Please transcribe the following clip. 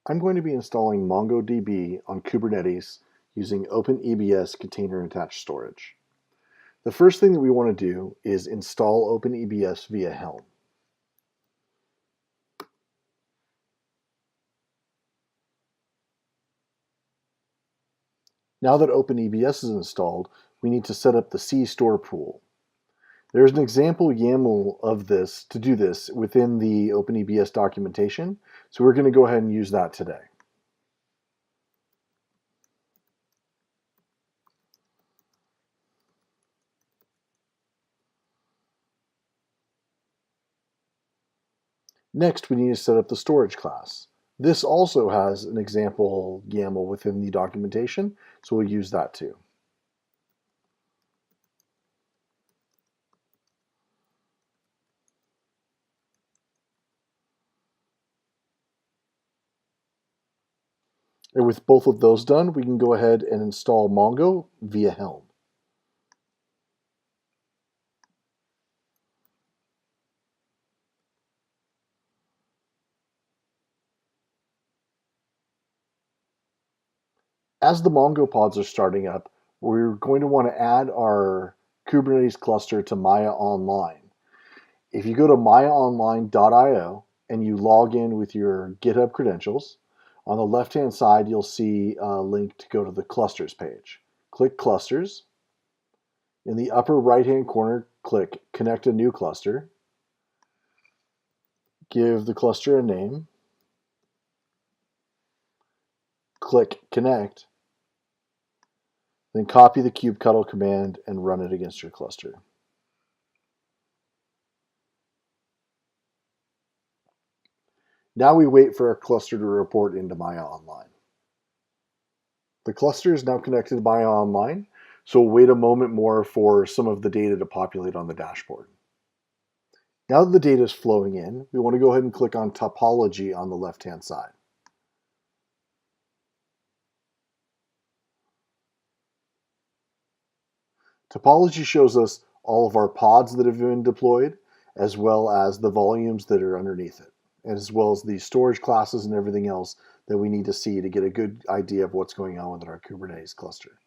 I'm going to be installing MongoDB on Kubernetes using OpenEBS container attached storage. The first thing that we want to do is install OpenEBS via Helm. Now that OpenEBS is installed, we need to set up the C store pool. There's an example YAML of this to do this within the OpenEBS documentation, so we're going to go ahead and use that today. Next, we need to set up the storage class. This also has an example YAML within the documentation, so we'll use that too. And with both of those done, we can go ahead and install Mongo via Helm. As the Mongo pods are starting up, we're going to want to add our Kubernetes cluster to Maya Online. If you go to mayaonline.io and you log in with your GitHub credentials, on the left-hand side, you'll see a link to go to the clusters page. Click clusters. In the upper right-hand corner, click connect a new cluster. Give the cluster a name. Click connect. Then copy the kubectl command and run it against your cluster. Now we wait for our cluster to report into Maya Online. The cluster is now connected to Maya Online, so we'll wait a moment more for some of the data to populate on the dashboard. Now that the data is flowing in, we want to go ahead and click on Topology on the left-hand side. Topology shows us all of our pods that have been deployed, as well as the volumes that are underneath it, as well as the storage classes and everything else that we need to see to get a good idea of what's going on with our Kubernetes cluster.